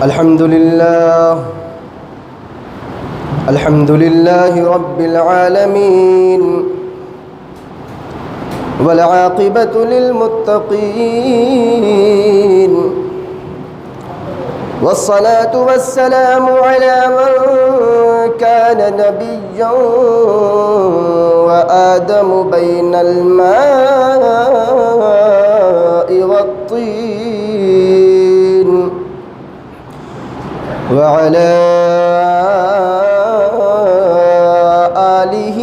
الحمد لله رب العالمين والعاقبة للمتقين والصلاة والسلام على من كان نبيا وآدم بين الماء والطين وعلى آله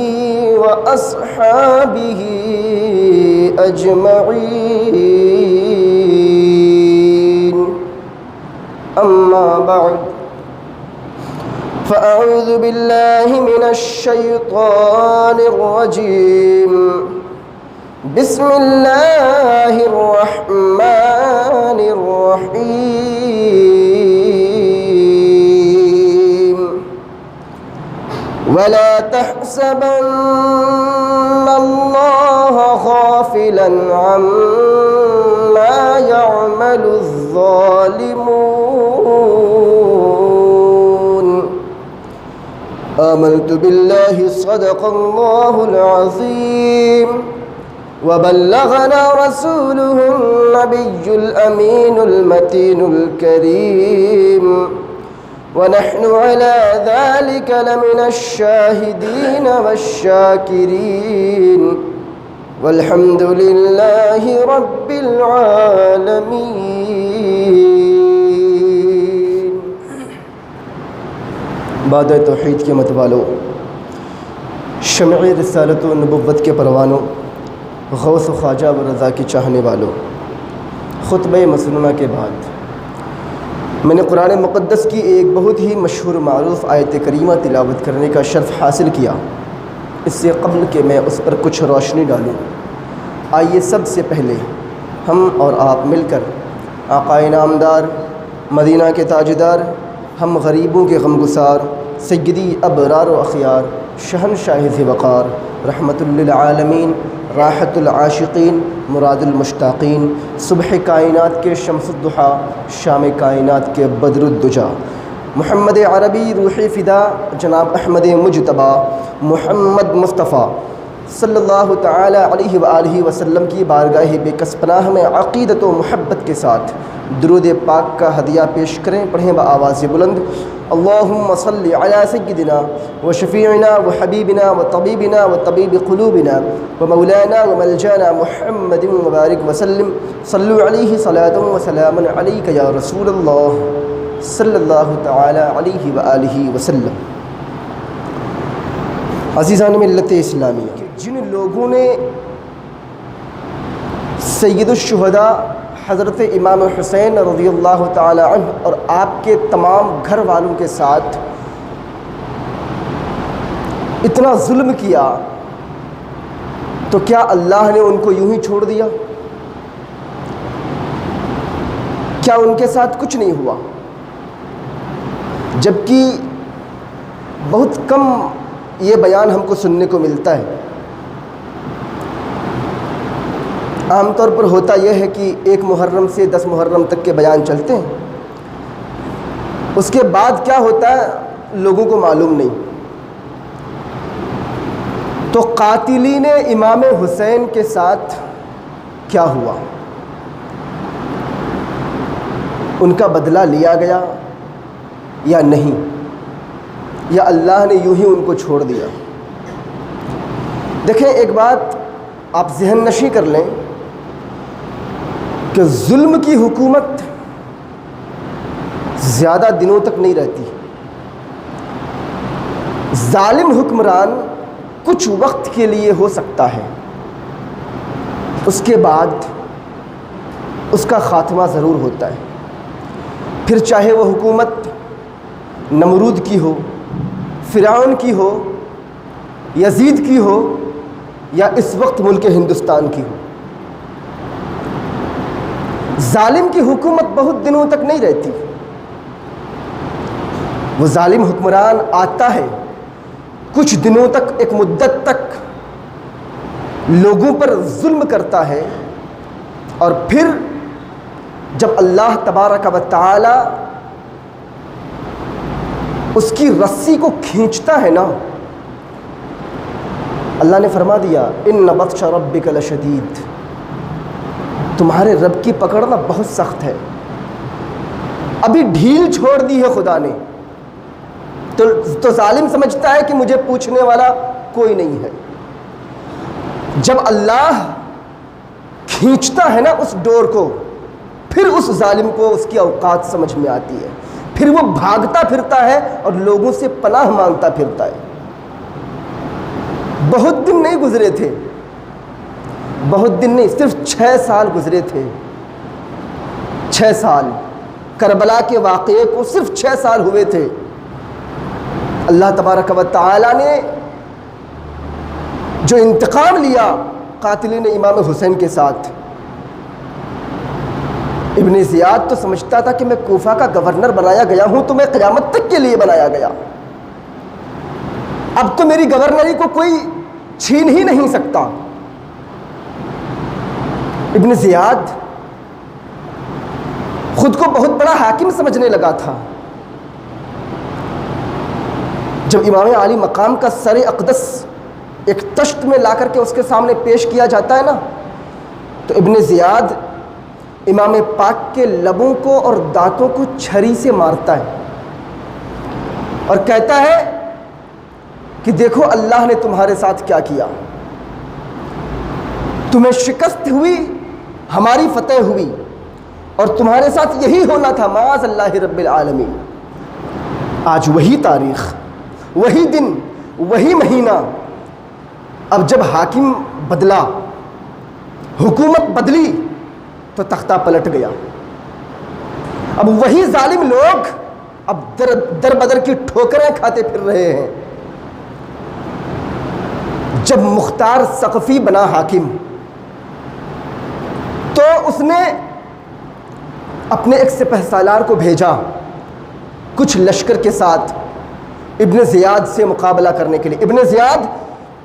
وأصحابه أجمعين. أما بعد، فأعوذ بالله من الشيطان الرجيم. بسم الله الرحمن الرحيم. ولا تحسبن الله غافلا عما يعمل الظالمون. آمنت بالله صدق الله العظيم وبلغنا رسوله النبي الأمين المتين الكريم ونحن على ذلك لمن الشاهدين والشاكرين والحمد لله رب العالمين. بعد توحید کے متوالوں، شمع رسالت و نبوت کے پروانوں، غوث و خواجہ و رضا کی چاہنے والوں، خطبہ مسنونہ کے بعد میں نے قرآن مقدس کی ایک بہت ہی مشہور معروف آیت کریمہ تلاوت کرنے کا شرف حاصل کیا. اس سے قبل کہ میں اس پر کچھ روشنی ڈالوں، آئیے سب سے پہلے ہم اور آپ مل کر آقا نامدار، مدینہ کے تاجدار، ہم غریبوں کے غمگسار، سیدی ابرار و اخیار، شہنشاہ ذی وقار، رحمت للعالمین، راحت العاشقین، مراد المشتاقین، صبح کائنات کے شمس الضحیٰ، شام کائنات کے بدر الدجا، محمد عربی روح فدا، جناب احمد مجتبی محمد مصطفیٰ صلی اللہ تعالی علیہ وآلہ وسلم کی بارگاہ بے کس پناہ میں عقیدت و محبت کے ساتھ درود پاک کا ہدیہ پیش کریں. پڑھیں بآواز بلند: اللہم صلی علی سیدنا و شفیعنا و حبیبنا و طبیبنا و طبیب قلوبنا و مولانا و ملجانا محمد مبارک وسلم. صلو علیہ صلاۃ و سلام علیک یا رسول اللہ صلی اللہ تعالی علیہ وآلہ وسلم. عزیزان ملت اسلامی، جن لوگوں نے سید الشہداء حضرت امام حسین رضی اللہ تعالی عنہ اور آپ کے تمام گھر والوں کے ساتھ اتنا ظلم کیا، تو کیا اللہ نے ان کو یوں ہی چھوڑ دیا؟ کیا ان کے ساتھ کچھ نہیں ہوا؟ جبکہ بہت کم یہ بیان ہم کو سننے کو ملتا ہے. عام طور پر ہوتا یہ ہے کہ 1 محرم سے 10 محرم تک کے بیان چلتے ہیں، اس کے بعد کیا ہوتا ہے لوگوں کو معلوم نہیں. تو قاتلین امام حسین کے ساتھ کیا ہوا؟ ان کا بدلہ لیا گیا یا نہیں؟ یا اللہ نے یوں ہی ان کو چھوڑ دیا؟ دیکھیں، ایک بات آپ ذہن نشی کر لیں کہ ظلم کی حکومت زیادہ دنوں تک نہیں رہتی. ظالم حکمران کچھ وقت کے لیے ہو سکتا ہے، اس کے بعد اس کا خاتمہ ضرور ہوتا ہے. پھر چاہے وہ حکومت نمرود کی ہو، فرعون کی ہو، یزید کی ہو، یا اس وقت ملک ہندوستان کی ہو. ظالم کی حکومت بہت دنوں تک نہیں رہتی. وہ ظالم حکمران آتا ہے، کچھ دنوں تک، ایک مدت تک لوگوں پر ظلم کرتا ہے، اور پھر جب اللہ تبارک و تعالی اس کی رسی کو کھینچتا ہے نا، اللہ نے فرما دیا ان بطش ربک لشدید، تمہارے رب کی پکڑنا بہت سخت ہے۔ ابھی ڈھیل چھوڑ دی ہے خدا نے تو ظالم سمجھتا ہے کہ مجھے پوچھنے والا کوئی نہیں ہے۔ جب اللہ کھینچتا ہے نا اس ڈور کو، پھر اس ظالم کو اس کی اوقات سمجھ میں آتی ہے، پھر وہ بھاگتا پھرتا ہے اور لوگوں سے پناہ مانگتا پھرتا ہے۔ بہت دن نہیں گزرے تھے، بہت دن نہیں، صرف 6 سال گزرے تھے، 6 سال کربلا کے واقعے کو صرف 6 سال ہوئے تھے۔ اللہ تبارک و تعالی نے جو انتقام لیا قاتلین امام حسین کے ساتھ، ابن زیاد تو سمجھتا تھا کہ میں کوفہ کا گورنر بنایا گیا ہوں تو میں قیامت تک کے لیے بنایا گیا، اب تو میری گورنری کو کوئی چھین ہی نہیں سکتا۔ ابن زیاد خود کو بہت بڑا حاکم سمجھنے لگا تھا۔ جب امام عالی مقام کا سر اقدس ایک تشت میں لا کر کے اس کے سامنے پیش کیا جاتا ہے نا، تو ابن زیاد امام پاک کے لبوں کو اور دانتوں کو چھری سے مارتا ہے اور کہتا ہے کہ دیکھو اللہ نے تمہارے ساتھ کیا کیا، تمہیں شکست ہوئی، ہماری فتح ہوئی، اور تمہارے ساتھ یہی ہونا تھا معاذ اللہ رب العالمین۔ آج وہی تاریخ، وہی دن، وہی مہینہ، اب جب حاکم بدلا، حکومت بدلی تو تختہ پلٹ گیا۔ اب وہی ظالم لوگ اب در بدر کی ٹھوکریں کھاتے پھر رہے ہیں۔ جب مختار ثقفی بنا حاکم تو اس نے اپنے ایک سپہ سالار کو بھیجا کچھ لشکر کے ساتھ ابن زیاد سے مقابلہ کرنے کے لیے۔ ابن زیاد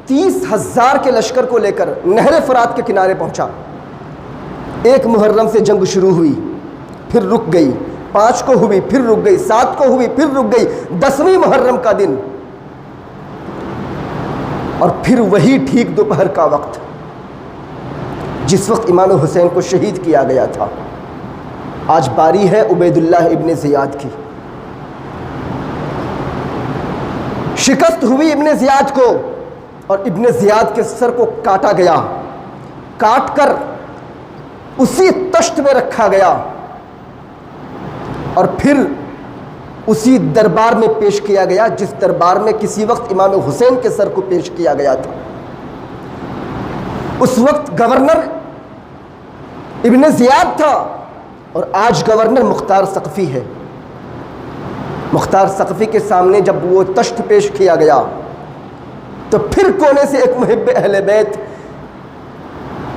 30,000 کے لشکر کو لے کر نہر فرات کے کنارے پہنچا۔ 1 محرم سے جنگ شروع ہوئی، پھر رک گئی، 5 کو ہوئی، پھر رک گئی، 7 کو ہوئی، پھر رک گئی، 10ویں محرم کا دن، اور پھر وہی ٹھیک دوپہر کا وقت جس وقت امام حسین کو شہید کیا گیا تھا۔ آج باری ہے عبید اللہ ابن زیاد کی۔ شکست ہوئی ابن زیاد کو اور ابن زیاد کے سر کو کاٹا گیا، کاٹ کر اسی تشت میں رکھا گیا اور پھر اسی دربار میں پیش کیا گیا جس دربار میں کسی وقت امام حسین کے سر کو پیش کیا گیا تھا۔ اس وقت گورنر ابن زیاد تھا اور آج گورنر مختار ثقفی ہے۔ مختار ثقفی کے سامنے جب وہ تشت پیش کیا گیا تو پھر کونے سے ایک محب اہل بیت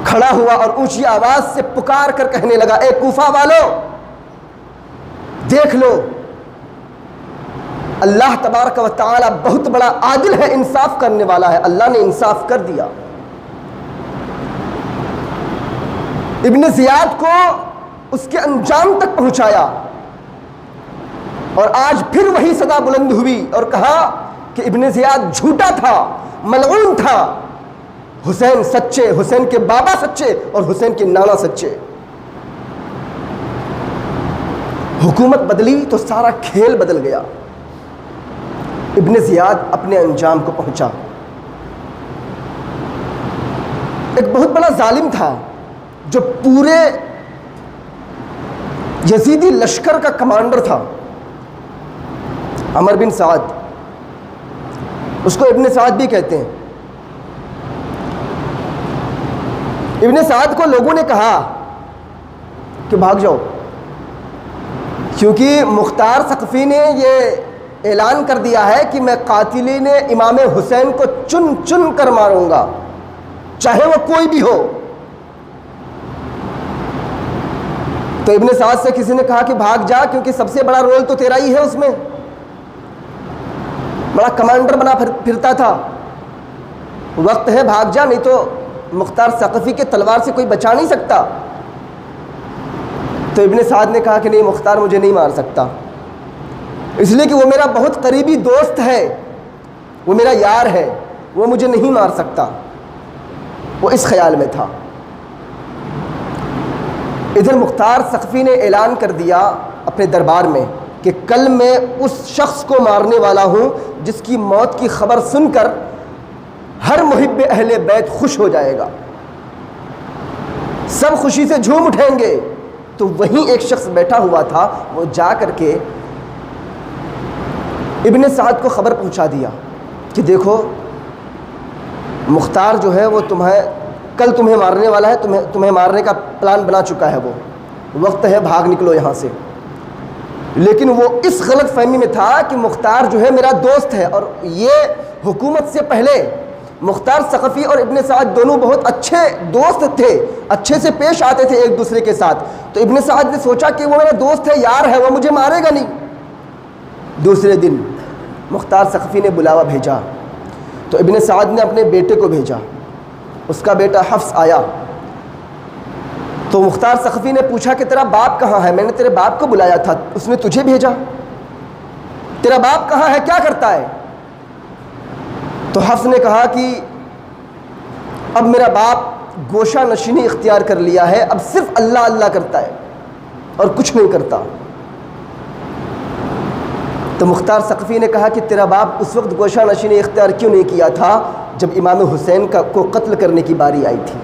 کھڑا ہوا اور اونچی آواز سے پکار کر کہنے لگا، اے کوفہ والو دیکھ لو، اللہ تبارک و تعالی بہت بڑا عادل ہے، انصاف کرنے والا ہے، اللہ نے انصاف کر دیا۔ ابن زیاد کو اس کے انجام تک پہنچایا اور آج پھر وہی صدا بلند ہوئی اور کہا کہ ابن زیاد جھوٹا تھا، ملعون تھا، حسین سچے، حسین کے بابا سچے اور حسین کے نانا سچے۔ حکومت بدلی تو سارا کھیل بدل گیا۔ ابن زیاد اپنے انجام کو پہنچا۔ ایک بہت بڑا ظالم تھا جو پورے یزیدی لشکر کا کمانڈر تھا، عمر بن سعد، اس کو ابن سعد بھی کہتے ہیں۔ ابن سعد کو لوگوں نے کہا کہ بھاگ جاؤ، کیونکہ مختار ثقفی نے یہ اعلان کر دیا ہے کہ میں قاتلین امام حسین کو چن چن کر ماروں گا، چاہے وہ کوئی بھی ہو۔ تو ابن سعد سے کسی نے کہا کہ بھاگ جا، کیونکہ سب سے بڑا رول تو تیرا ہی ہے، اس میں بڑا کمانڈر بنا پھرتا تھا، وقت ہے بھاگ جا، نہیں تو مختار ثقفی کے تلوار سے کوئی بچا نہیں سکتا۔ تو ابن سعد نے کہا کہ نہیں، مختار مجھے نہیں مار سکتا۔ اس لیے کہ وہ میرا بہت قریبی دوست ہے، وہ میرا یار ہے، وہ مجھے نہیں مار سکتا۔ وہ اس خیال میں تھا۔ ادھر مختار ثقفی نے اعلان کر دیا اپنے دربار میں کہ کل میں اس شخص کو مارنے والا ہوں جس کی موت کی خبر سن کر ہر محب اہل بیت خوش ہو جائے گا، سب خوشی سے جھوم اٹھیں گے۔ تو وہیں ایک شخص بیٹھا ہوا تھا، وہ جا کر کے ابن سعد کو خبر پہنچا دیا کہ دیکھو مختار جو ہے وہ کل تمہیں مارنے والا ہے، تمہیں مارنے کا پلان بنا چکا ہے، وہ وقت ہے بھاگ نکلو یہاں سے۔ لیکن وہ اس غلط فہمی میں تھا کہ مختار جو ہے میرا دوست ہے، اور یہ حکومت سے پہلے مختار ثقفی اور ابن سعد دونوں بہت اچھے دوست تھے، اچھے سے پیش آتے تھے ایک دوسرے کے ساتھ۔ تو ابن سعد نے سوچا کہ وہ میرا دوست ہے، یار ہے، وہ مجھے مارے گا نہیں۔ دوسرے دن مختار ثقفی نے بلاوا بھیجا تو ابن سعد نے اپنے بیٹے کو بھیجا، اس کا بیٹا حفص آیا تو مختار ثقفی نے پوچھا کہ تیرا باپ کہاں ہے؟ میں نے تیرے باپ کو بلایا تھا، اس نے تجھے بھیجا، تیرا باپ کہاں ہے، کیا کرتا ہے؟ تو حفص نے کہا کہ اب میرا باپ گوشہ نشینی اختیار کر لیا ہے، اب صرف اللہ اللہ کرتا ہے اور کچھ نہیں کرتا۔ تو مختار ثقفی نے کہا کہ تیرا باپ اس وقت گوشہ نشینی اختیار کیوں نہیں کیا تھا جب امام حسین کو قتل کرنے کی باری آئی تھی؟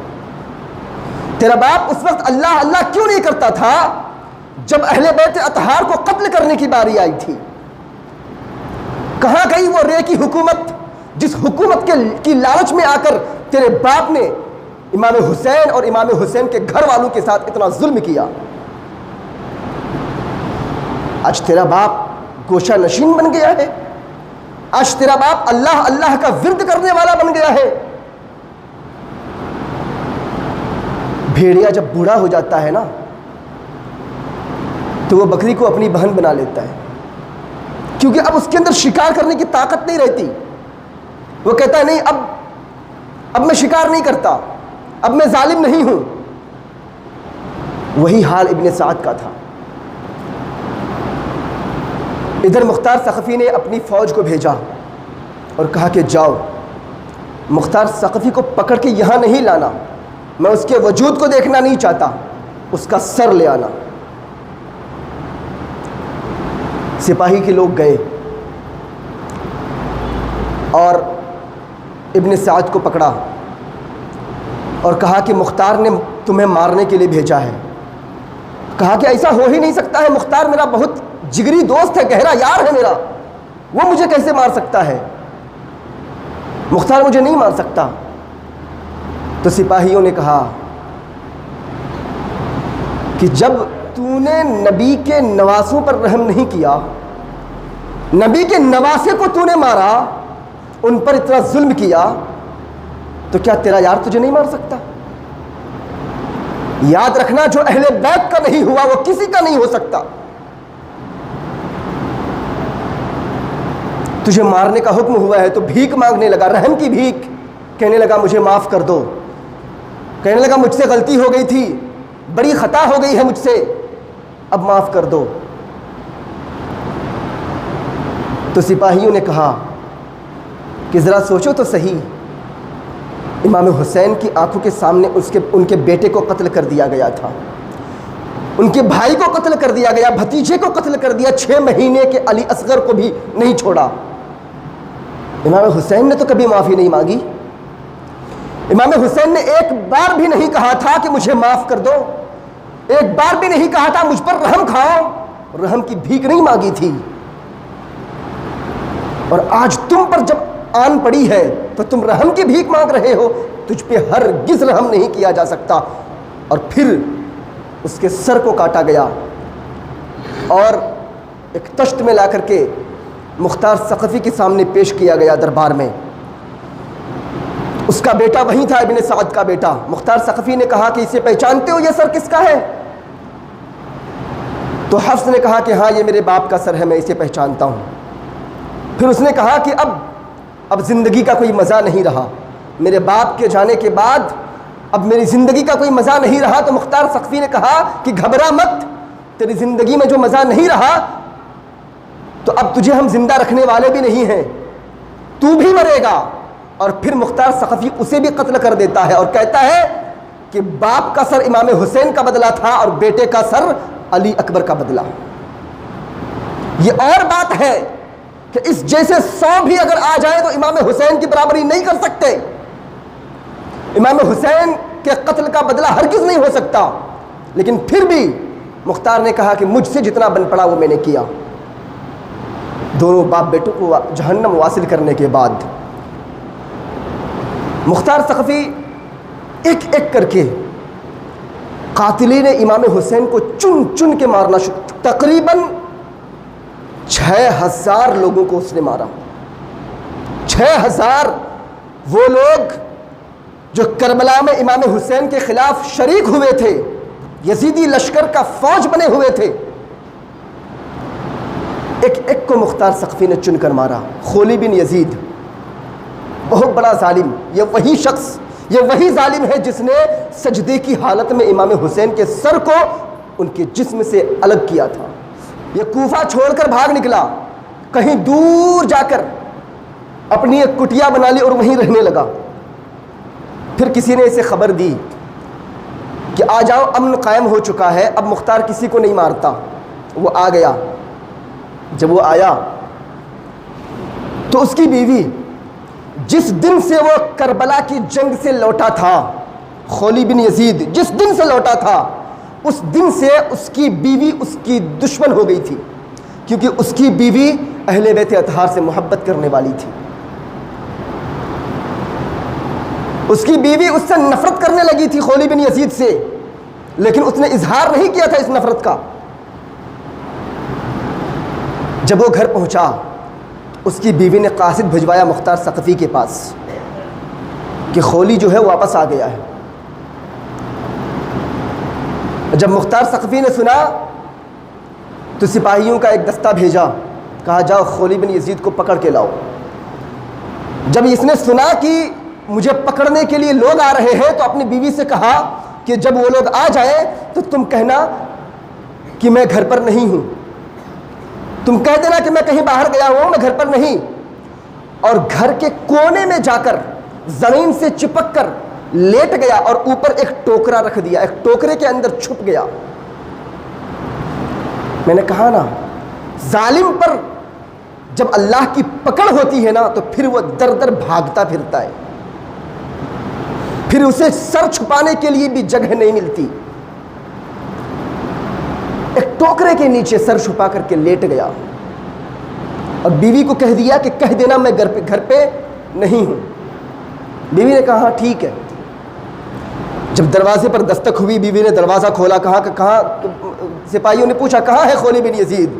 تیرا باپ اس وقت اللہ اللہ کیوں نہیں کرتا تھا جب اہل بیت اطہار کو قتل کرنے کی باری آئی تھی؟ کہاں گئی وہ رے کی حکومت جس حکومت کی لالچ میں آ کر تیرے باپ نے امام حسین اور امام حسین کے گھر والوں کے ساتھ اتنا ظلم کیا؟ آج تیرا باپ گوشہ نشین بن گیا ہے، آج تیرا باپ اللہ اللہ کا ورد کرنے والا بن گیا ہے۔ بھیڑیا جب بوڑھا ہو جاتا ہے نا تو وہ بکری کو اپنی بہن بنا لیتا ہے، کیونکہ اب اس کے اندر شکار کرنے کی طاقت نہیں رہتی۔ وہ کہتا ہے نہیں، اب میں شکار نہیں کرتا، اب میں ظالم نہیں ہوں۔ وہی حال ابن سعد کا تھا۔ ادھر مختار ثقفی نے اپنی فوج کو بھیجا اور کہا کہ جاؤ، مختار ثقفی کو پکڑ کے یہاں نہیں لانا، میں اس کے وجود کو دیکھنا نہیں چاہتا، اس کا سر لے آنا۔ سپاہی کے لوگ گئے اور ابن سعد کو پکڑا اور کہا کہ مختار نے تمہیں مارنے کے لیے بھیجا ہے۔ کہا کہ ایسا ہو ہی نہیں سکتا ہے، مختار میرا بہت جگری دوست ہے، گہرا یار ہے میرا، وہ مجھے کیسے مار سکتا ہے؟ مختار مجھے نہیں مار سکتا۔ تو سپاہیوں نے کہا کہ جب تو نے نبی کے نواسوں پر رحم نہیں کیا، نبی کے نواسے کو تو نے مارا، ان پر اتنا ظلم کیا، تو کیا تیرا یار تجھے نہیں مار سکتا؟ یاد رکھنا، جو اہل بیت کا نہیں ہوا وہ کسی کا نہیں ہو سکتا۔ تجھے مارنے کا حکم ہوا ہے تو بھیک مانگنے لگا، رحم کی بھیک، کہنے لگا مجھے معاف کر دو، کہنے لگا مجھ سے غلطی ہو گئی تھی، بڑی خطا ہو گئی ہے مجھ سے، اب معاف کر دو۔ تو سپاہیوں نے کہا کہ ذرا سوچو تو صحیح، امام حسین کی آنکھوں کے سامنے ان کے بیٹے کو قتل کر دیا گیا تھا، ان کے بھائی کو قتل کر دیا گیا، بھتیجے کو قتل کر دیا، 6 مہینے کے علی اصغر کو بھی نہیں چھوڑا۔ امام حسین نے تو کبھی معافی نہیں مانگی، امام حسین نے ایک بار بھی نہیں کہا تھا کہ مجھے معاف کر دو، ایک بار بھی نہیں کہا تھا مجھ پر رحم کھاؤ، رحم کی بھیک نہیں مانگی تھی۔ اور آج تم پر جب آن پڑی ہے تو تم رحم کی بھیک مانگ رہے ہو، تجھ پہ ہرگز رحم نہیں کیا جا سکتا۔ اور پھر اس کے سر کو کاٹا گیا اور ایک تشت میں لا کر کے مختار ثقفی کے سامنے پیش کیا گیا دربار میں۔ اس کا بیٹا وہیں تھا، ابن سعد کا بیٹا۔ مختار ثقفی نے کہا کہ اسے پہچانتے ہو، یہ سر کس کا ہے؟ تو حفص نے کہا کہ ہاں یہ میرے باپ کا سر ہے، میں اسے پہچانتا ہوں۔ پھر اس نے کہا کہ اب زندگی کا کوئی مزہ نہیں رہا، میرے باپ کے جانے کے بعد اب میری زندگی کا کوئی مزہ نہیں رہا۔ تو مختار ثقفی نے کہا کہ گھبرا مت، تیری زندگی میں جو مزہ نہیں رہا تو اب تجھے ہم زندہ رکھنے والے بھی نہیں ہیں، تو بھی مرے گا۔ اور پھر مختار ثقفی اسے بھی قتل کر دیتا ہے اور کہتا ہے کہ باپ کا سر امام حسین کا بدلہ تھا اور بیٹے کا سر علی اکبر کا بدلہ۔ یہ اور بات ہے کہ اس جیسے 100 بھی اگر آ جائیں تو امام حسین کی برابری نہیں کر سکتے۔ امام حسین کے قتل کا بدلہ ہرگز نہیں ہو سکتا، لیکن پھر بھی مختار نے کہا کہ مجھ سے جتنا بن پڑا وہ میں نے کیا۔ دونوں باپ بیٹوں کو جہنم واصل کرنے کے بعد مختار ثقفی ایک ایک کر کے قاتلین امام حسین کو چن چن کے مارنا شروع، تقریباً 6000 لوگوں کو اس نے مارا۔ 6000 وہ لوگ جو کربلا میں امام حسین کے خلاف شریک ہوئے تھے، یزیدی لشکر کا فوج بنے ہوئے تھے، ایک ایک کو مختار ثقفی نے چن کر مارا۔ خولی بن یزید بہت بڑا ظالم، یہ وہی شخص، یہ وہی ظالم ہے جس نے سجدے کی حالت میں امام حسین کے سر کو ان کے جسم سے الگ کیا تھا۔ یہ کوفہ چھوڑ کر بھاگ نکلا، کہیں دور جا کر اپنی ایک کٹیا بنا لی اور وہیں رہنے لگا۔ پھر کسی نے اسے خبر دی کہ آ جاؤ، امن قائم ہو چکا ہے، اب مختار کسی کو نہیں مارتا۔ وہ آ گیا۔ جب وہ آیا تو اس کی بیوی جس دن سے وہ کربلا کی جنگ سے لوٹا تھا، خولی بن یزید جس دن سے لوٹا تھا، اس دن سے اس کی بیوی اس کی دشمن ہو گئی تھی، کیونکہ اس کی بیوی اہل بیت اطہار سے محبت کرنے والی تھی۔ اس کی بیوی اس سے نفرت کرنے لگی تھی، خولی بن یزید سے، لیکن اس نے اظہار نہیں کیا تھا اس نفرت کا۔ جب وہ گھر پہنچا، اس کی بیوی نے قاصد بھجوایا مختار ثقفی کے پاس کہ خولی جو ہے واپس آ گیا ہے۔ جب مختار ثقفی نے سنا تو سپاہیوں کا ایک دستہ بھیجا، کہا جاؤ خولی بن یزید کو پکڑ کے لاؤ۔ جب اس نے سنا کہ مجھے پکڑنے کے لیے لوگ آ رہے ہیں تو اپنی بیوی سے کہا کہ جب وہ لوگ آ جائیں تو تم کہنا کہ میں گھر پر نہیں ہوں، تم کہہ دینا کہ میں کہیں باہر گیا ہوں، میں گھر پر نہیں۔ اور گھر کے کونے میں جا کر زمین سے چپک کر لیٹ گیا اور اوپر ایک ٹوکرا رکھ دیا، ایک ٹوکرے کے اندر چھپ گیا۔ میں نے کہا نا، ظالم پر جب اللہ کی پکڑ ہوتی ہے نا تو پھر وہ در در بھاگتا پھرتا ہے، پھر اسے سر چھپانے کے لیے بھی جگہ نہیں ملتی۔ ایک ٹوکرے کے نیچے سر چھپا کر کے لیٹ گیا اور بیوی کو کہہ دیا کہ کہہ دینا میں گھر پہ نہیں ہوں۔ بیوی نے کہا ٹھیک ہے۔ جب دروازے پر دستک ہوئی، بیوی نے دروازہ کھولا، کہا کہ کہاں؟ سپاہیوں نے پوچھا کہاں ہے خولی بن یزید؟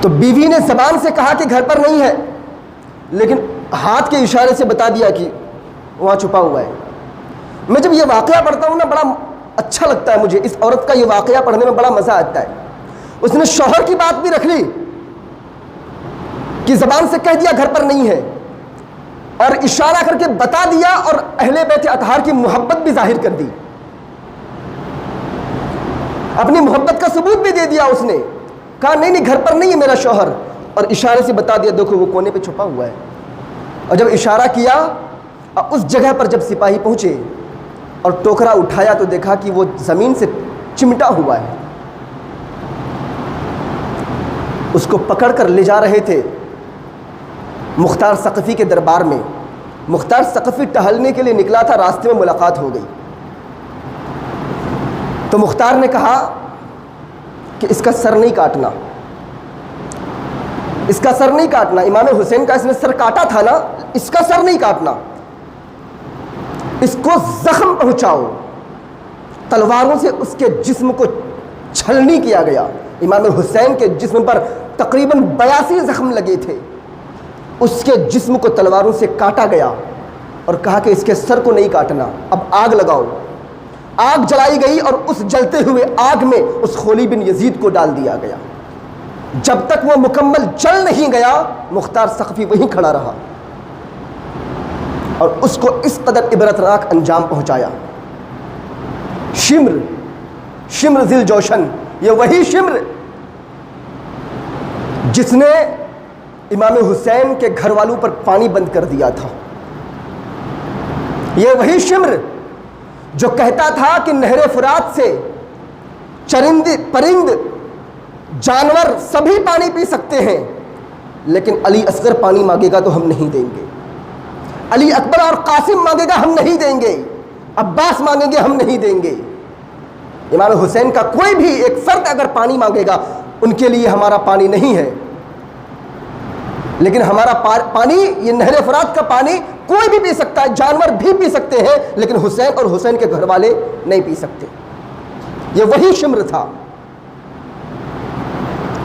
تو بیوی نے زبان سے کہا کہ گھر پر نہیں ہے، لیکن ہاتھ کے اشارے سے بتا دیا کہ وہاں چھپا ہوا ہے۔ میں جب یہ واقعہ پڑھتا ہوں نا بڑا اچھا لگتا ہے مجھے، اس عورت کا یہ واقعہ پڑھنے میں بڑا مزہ آتا ہے۔ اس نے شوہر کی بات بھی رکھ لی کہ زبان سے کہہ دیا گھر پر نہیں ہے، اور اشارہ کر کے بتا دیا، اور اہل بیت اطہار کی محبت بھی ظاہر کر دی، اپنی محبت کا ثبوت بھی دے دیا۔ اس نے کہا نہیں نہیں گھر پر نہیں ہے میرا شوہر، اور اشارے سے بتا دیا دیکھو وہ کونے پہ چھپا ہوا ہے۔ اور جب اشارہ کیا، اس جگہ پر جب سپاہی پہنچے اور ٹوکرا اٹھایا تو دیکھا کہ وہ زمین سے چمٹا ہوا ہے۔ اس کو پکڑ کر لے جا رہے تھے مختار ثقفی کے دربار میں۔ مختار ثقفی ٹہلنے کے لیے نکلا تھا، راستے میں ملاقات ہو گئی تو مختار نے کہا کہ اس کا سر نہیں کاٹنا، اس کا سر نہیں کاٹنا، امام حسین کا اس نے سر کاٹا تھا نا، اس کا سر نہیں کاٹنا، اس کو زخم پہنچاؤ۔ تلواروں سے اس کے جسم کو چھلنی کیا گیا۔ امام حسین کے جسم پر تقریباً 82 زخم لگے تھے، اس کے جسم کو تلواروں سے کاٹا گیا اور کہا کہ اس کے سر کو نہیں کاٹنا، اب آگ لگاؤ۔ آگ جلائی گئی اور اس جلتے ہوئے آگ میں اس خولی بن یزید کو ڈال دیا گیا۔ جب تک وہ مکمل جل نہیں گیا مختار ثقفی وہیں کھڑا رہا اور اس کو اس قدر عبرتناک انجام پہنچایا۔ شمر ذی الجوشن، یہ وہی شمر جس نے امام حسین کے گھر والوں پر پانی بند کر دیا تھا، یہ وہی شمر جو کہتا تھا کہ نہر فرات سے چرند پرند جانور سبھی پانی پی سکتے ہیں، لیکن علی اصغر پانی مانگے گا تو ہم نہیں دیں گے، علی اکبر اور قاسم مانگے گا ہم نہیں دیں گے، عباس مانگیں گے ہم نہیں دیں گے، امام حسین کا کوئی بھی ایک فرد اگر پانی مانگے گا ان کے لیے ہمارا پانی نہیں ہے، لیکن ہمارا پانی، یہ نہر فرات کا پانی کوئی بھی پی سکتا ہے، جانور بھی پی سکتے ہیں، لیکن حسین اور حسین کے گھر والے نہیں پی سکتے۔ یہ وہی شمر تھا،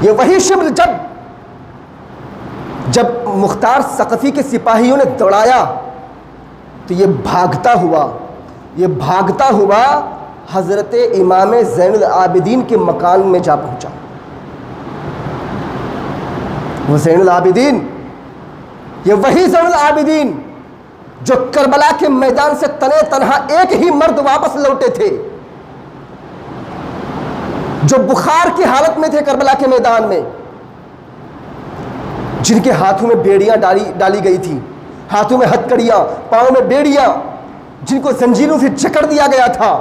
یہ وہی شمر جب مختار ثقفی کے سپاہیوں نے دوڑایا تو یہ بھاگتا ہوا حضرت امام زین العابدین کے مکان میں جا پہنچا۔ وہ زین العابدین، یہ وہی زین العابدین جو کربلا کے میدان سے تنے تنہا ایک ہی مرد واپس لوٹے تھے، جو بخار کی حالت میں تھے کربلا کے میدان میں، جن کے ہاتھوں میں بیڑیاں ڈالی گئی تھی، ہاتھوں میں ہتکڑیاں، پاؤں میں بیڑیاں، جن کو زنجیروں سے جکڑ دیا گیا تھا،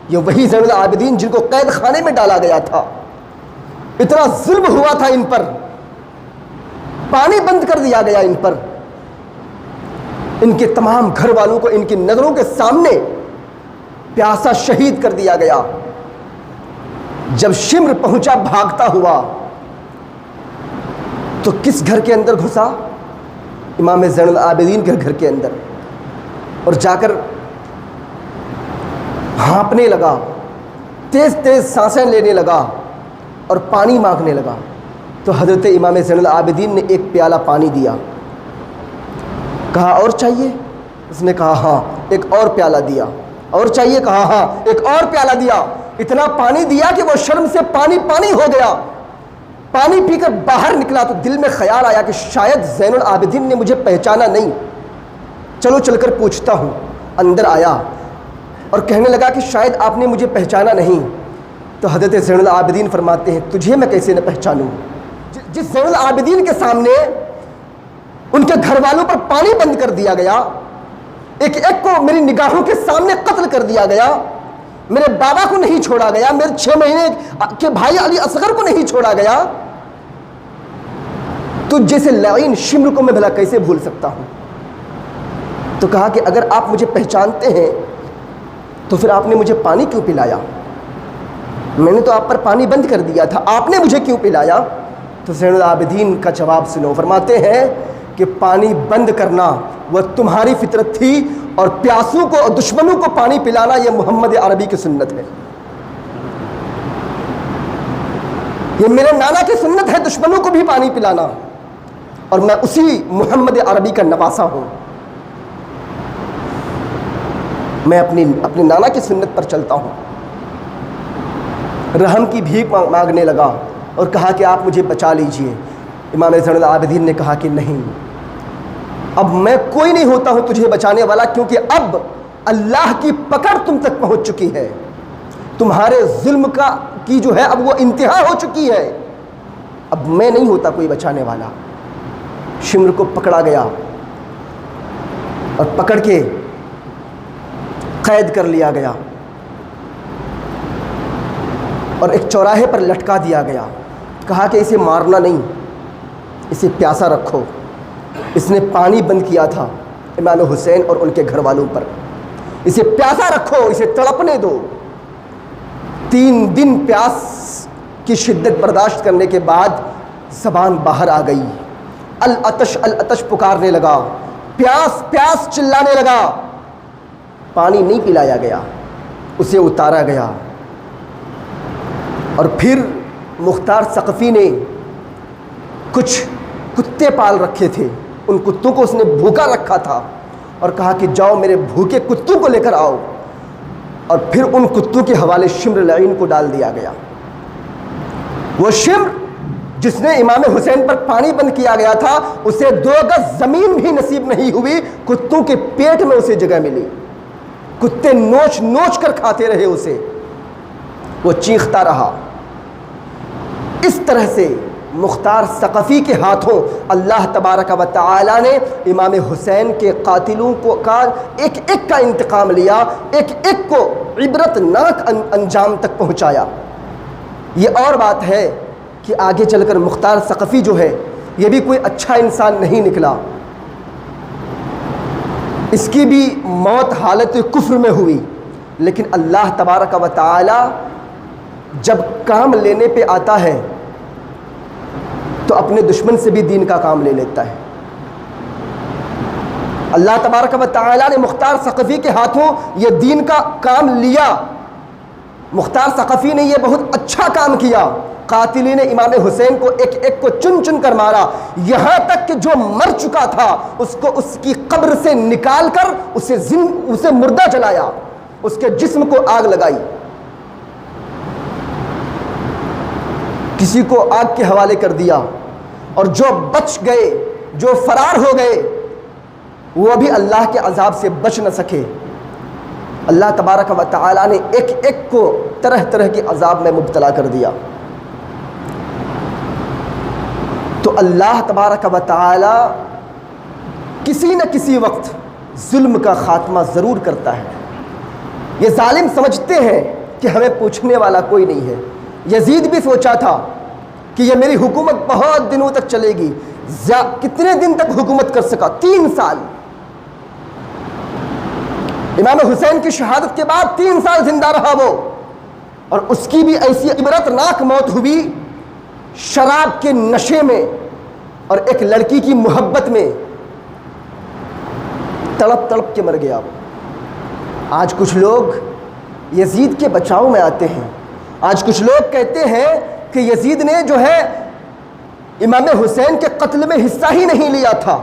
یہ وہی زین العابدین جن کو قید خانے میں ڈالا گیا تھا، اتنا ظلم ہوا تھا ان پر، پانی بند کر دیا گیا ان پر، ان کے تمام گھر والوں کو ان کی نظروں کے سامنے پیاسا شہید کر دیا گیا۔ جب شمر پہنچا بھاگتا ہوا تو کس گھر کے اندر گھسا؟ امام زین العابدین کے گھر کے اندر، اور جا کر ہانپنے لگا، تیز تیز سانسیں لینے لگا اور پانی مانگنے لگا۔ تو حضرت امام زین العابدین نے ایک پیالہ پانی دیا، کہا اور چاہیے؟ اس نے کہا ہاں۔ ایک اور پیالہ دیا، اور چاہیے؟ کہا ہاں۔ ایک اور پیالہ دیا، اتنا پانی دیا کہ وہ شرم سے پانی پانی ہو گیا۔ پانی پی کر باہر نکلا تو دل میں خیال آیا کہ شاید زین العابدین نے مجھے پہچانا نہیں، چلو چل کر پوچھتا ہوں۔ اندر آیا اور کہنے لگا کہ شاید آپ نے مجھے پہچانا نہیں۔ تو حضرت زین العابدین فرماتے ہیں تجھے میں کیسے نہ پہچانوں؟ جس زین العابدین کے سامنے ان کے گھر والوں پر پانی بند کر دیا گیا، ایک ایک کو میری نگاہوں کے سامنے قتل کر دیا گیا، میرے بابا کو نہیں چھوڑا گیا، میرے 6 مہینے کے بھائی علی اصغر کو نہیں چھوڑا گیا، تو جیسے لعین شمر کو میں بھلا کیسے بھول سکتا ہوں؟ تو کہا کہ اگر آپ مجھے پہچانتے ہیں تو پھر آپ نے مجھے پانی کیوں پلایا؟ میں نے تو آپ پر پانی بند کر دیا تھا، آپ نے مجھے کیوں پلایا؟ تو زین العابدین کا جواب سنو، فرماتے ہیں کہ پانی بند کرنا وہ تمہاری فطرت تھی، اور پیاسوں کو اور دشمنوں کو پانی پلانا یہ محمد عربی کی سنت ہے، یہ میرے نانا کی سنت ہے، دشمنوں کو بھی پانی پلانا، اور میں اسی محمد عربی کا نواسا ہوں۔ میں اپنی نانا کی سنت پر چلتا ہوں۔ رحم کی بھیک مانگنے لگا اور کہا کہ آپ مجھے بچا لیجئے۔ امام زین العابدین نے کہا کہ نہیں، اب میں کوئی نہیں ہوتا ہوں تجھے بچانے والا، کیونکہ اب اللہ کی پکڑ تم تک پہنچ چکی ہے، تمہارے ظلم کی جو ہے اب وہ انتہا ہو چکی ہے، اب میں نہیں ہوتا کوئی بچانے والا۔ شمر کو پکڑا گیا اور پکڑ کے قید کر لیا گیا اور ایک چوراہے پر لٹکا دیا گیا۔ کہا کہ اسے مارنا نہیں، اسے پیاسا رکھو۔ اس نے پانی بند کیا تھا امام حسین اور ان کے گھر والوں پر، اسے پیاسا رکھو، اسے تڑپنے دو۔ 3 دن پیاس کی شدت برداشت کرنے کے بعد زبان باہر آ گئی، العطش العطش پکارنے لگا، پیاس پیاس چلانے لگا۔ پانی نہیں پلایا گیا، اسے اتارا گیا، اور پھر مختار ثقفی نے کچھ کتے پال رکھے تھے، ان کتوں کو اس نے بھوکا رکھا تھا اور کہا کہ جاؤ میرے بھوکے کتوں کو لے کر آؤ، اور پھر ان کتوں کے حوالے شمر لعین کو ڈال دیا گیا۔ وہ شمر جس نے امام حسین پر پانی بند کیا گیا تھا، اسے 2 گز زمین بھی نصیب نہیں ہوئی، کتوں کے پیٹ میں اسے جگہ ملی، کتے نوچ نوچ کر کھاتے رہے اسے، وہ چیختا رہا۔ اس طرح سے مختار ثقفی کے ہاتھوں اللہ تبارک و تعالی نے امام حسین کے قاتلوں کا ایک ایک کا انتقام لیا، ایک ایک کو عبرت ناک انجام تک پہنچایا۔ یہ اور بات ہے کہ آگے چل کر مختار ثقفی جو ہے یہ بھی کوئی اچھا انسان نہیں نکلا، اس کی بھی موت حالت کفر میں ہوئی، لیکن اللہ تبارک و تعالی جب کام لینے پہ آتا ہے تو اپنے دشمن سے بھی دین کا کام لے لیتا ہے۔ اللہ تبارک و تعالی نے مختار ثقفی کے ہاتھوں یہ دین کا کام لیا۔ مختار ثقفی نے یہ بہت اچھا کام کیا، قاتلین امام حسین کو ایک ایک کو چن چن کر مارا، یہاں تک کہ جو مر چکا تھا اس کو اس کی قبر سے نکال کر اسے مردہ جلایا، اس کے جسم کو آگ لگائی، کسی کو آگ کے حوالے کر دیا، اور جو بچ گئے، جو فرار ہو گئے، وہ بھی اللہ کے عذاب سے بچ نہ سکے۔ اللہ تبارک و تعالی نے ایک ایک کو طرح طرح کے عذاب میں مبتلا کر دیا۔ تو اللہ تبارک و تعالی کسی نہ کسی وقت ظلم کا خاتمہ ضرور کرتا ہے۔ یہ ظالم سمجھتے ہیں کہ ہمیں پوچھنے والا کوئی نہیں ہے۔ یزید بھی سوچا تھا کہ یہ میری حکومت بہت دنوں تک چلے گی، کتنے دن تک حکومت کر سکا؟ 3 سال۔ امام حسین کی شہادت کے بعد 3 سال زندہ رہا وہ، اور اس کی بھی ایسی عبرتناک موت ہوئی، شراب کے نشے میں اور ایک لڑکی کی محبت میں تڑپ تڑپ کے مر گیا وہ۔ آج کچھ لوگ یزید کے بچاؤ میں آتے ہیں، آج کچھ لوگ کہتے ہیں کہ یزید نے جو ہے امام حسین کے قتل میں حصہ ہی نہیں لیا تھا۔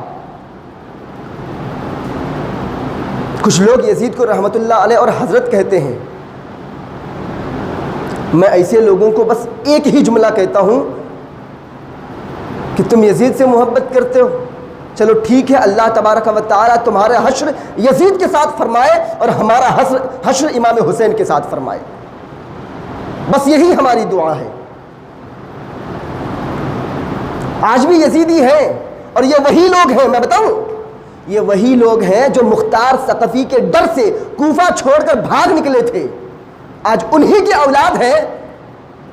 کچھ لوگ یزید کو رحمت اللہ علیہ اور حضرت کہتے ہیں۔ میں ایسے لوگوں کو بس ایک ہی جملہ کہتا ہوں کہ تم یزید سے محبت کرتے ہو، چلو ٹھیک ہے، اللہ تبارک و تعالی تمہارا حشر یزید کے ساتھ فرمائے اور ہمارا حشر امام حسین کے ساتھ فرمائے، بس یہی ہماری دعا ہے۔ آج بھی یزیدی ہیں، اور یہ وہی لوگ ہیں، میں بتاؤں، یہ وہی لوگ ہیں جو مختار ثقفی کے ڈر سے کوفہ چھوڑ کر بھاگ نکلے تھے۔ آج انہی کی اولاد ہے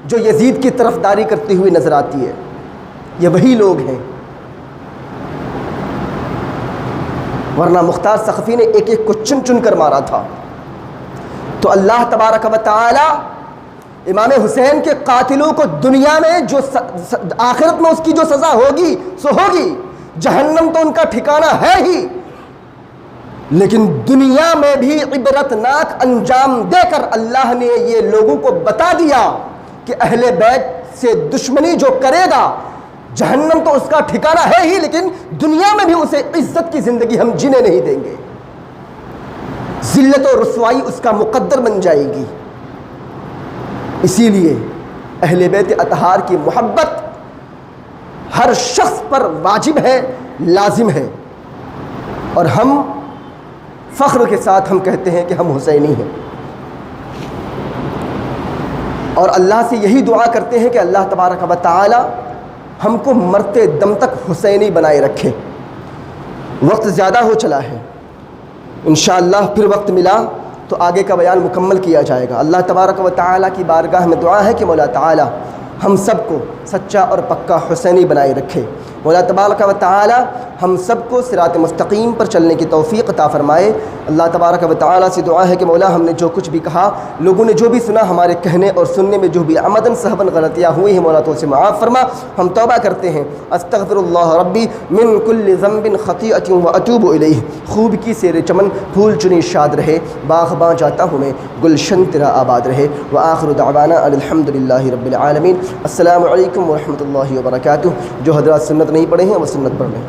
جو یزید کی طرفداری کرتی ہوئی نظر آتی ہے، یہ وہی لوگ ہیں۔ ورنہ مختار ثقفی نے ایک ایک کو چن چن کر مارا تھا۔ تو اللہ تبارک و تعالی امام حسین کے قاتلوں کو دنیا میں جو آخرت میں اس کی جو سزا ہوگی سو ہوگی، جہنم تو ان کا ٹھکانہ ہے ہی، لیکن دنیا میں بھی عبرتناک انجام دے کر اللہ نے یہ لوگوں کو بتا دیا کہ اہل بیت سے دشمنی جو کرے گا جہنم تو اس کا ٹھکانہ ہے ہی، لیکن دنیا میں بھی اسے عزت کی زندگی ہم جینے نہیں دیں گے، ذلت و رسوائی اس کا مقدر بن جائے گی۔ اسی لیے اہل بیت اطہار کی محبت ہر شخص پر واجب ہے، لازم ہے، اور ہم فخر کے ساتھ ہم کہتے ہیں کہ ہم حسینی ہیں، اور اللہ سے یہی دعا کرتے ہیں کہ اللہ تبارک و تعالی ہم کو مرتے دم تک حسینی بنائے رکھے۔ وقت زیادہ ہو چلا ہے، انشاءاللہ پھر وقت ملا تو آگے کا بیان مکمل کیا جائے گا۔ اللہ تبارک و تعالی کی بارگاہ میں دعا ہے کہ مولا تعالی ہم سب کو سچا اور پکا حسینی بنائے رکھے۔ مولا تبارک و تعالی ہم سب کو صراط مستقیم پر چلنے کی توفیق عطا فرمائے۔ اللہ تبارک و تعالی سے دعا ہے کہ مولا ہم نے جو کچھ بھی کہا، لوگوں نے جو بھی سنا، ہمارے کہنے اور سننے میں جو بھی عمدن سہبن غلطیاں ہوئی ہیں مولا تو اسے معاف فرما۔ ہم توبہ کرتے ہیں، استغفر اللہ ربی من کل ذنب خطیئۃ واتوب الیہ۔ خوب کی سیر چمن پھول چنی شاد رہے، باغ باں جاتا ہوں میں گلشن تیرا آباد رہے۔ وآخر دعوانا الحمدللہ رب العالمین۔ السلام علیکم ورحمۃ اللہ وبرکاتہ۔ جو حضرات سنت نہیں پڑھے ہیں وہ سنت پڑھ لیں۔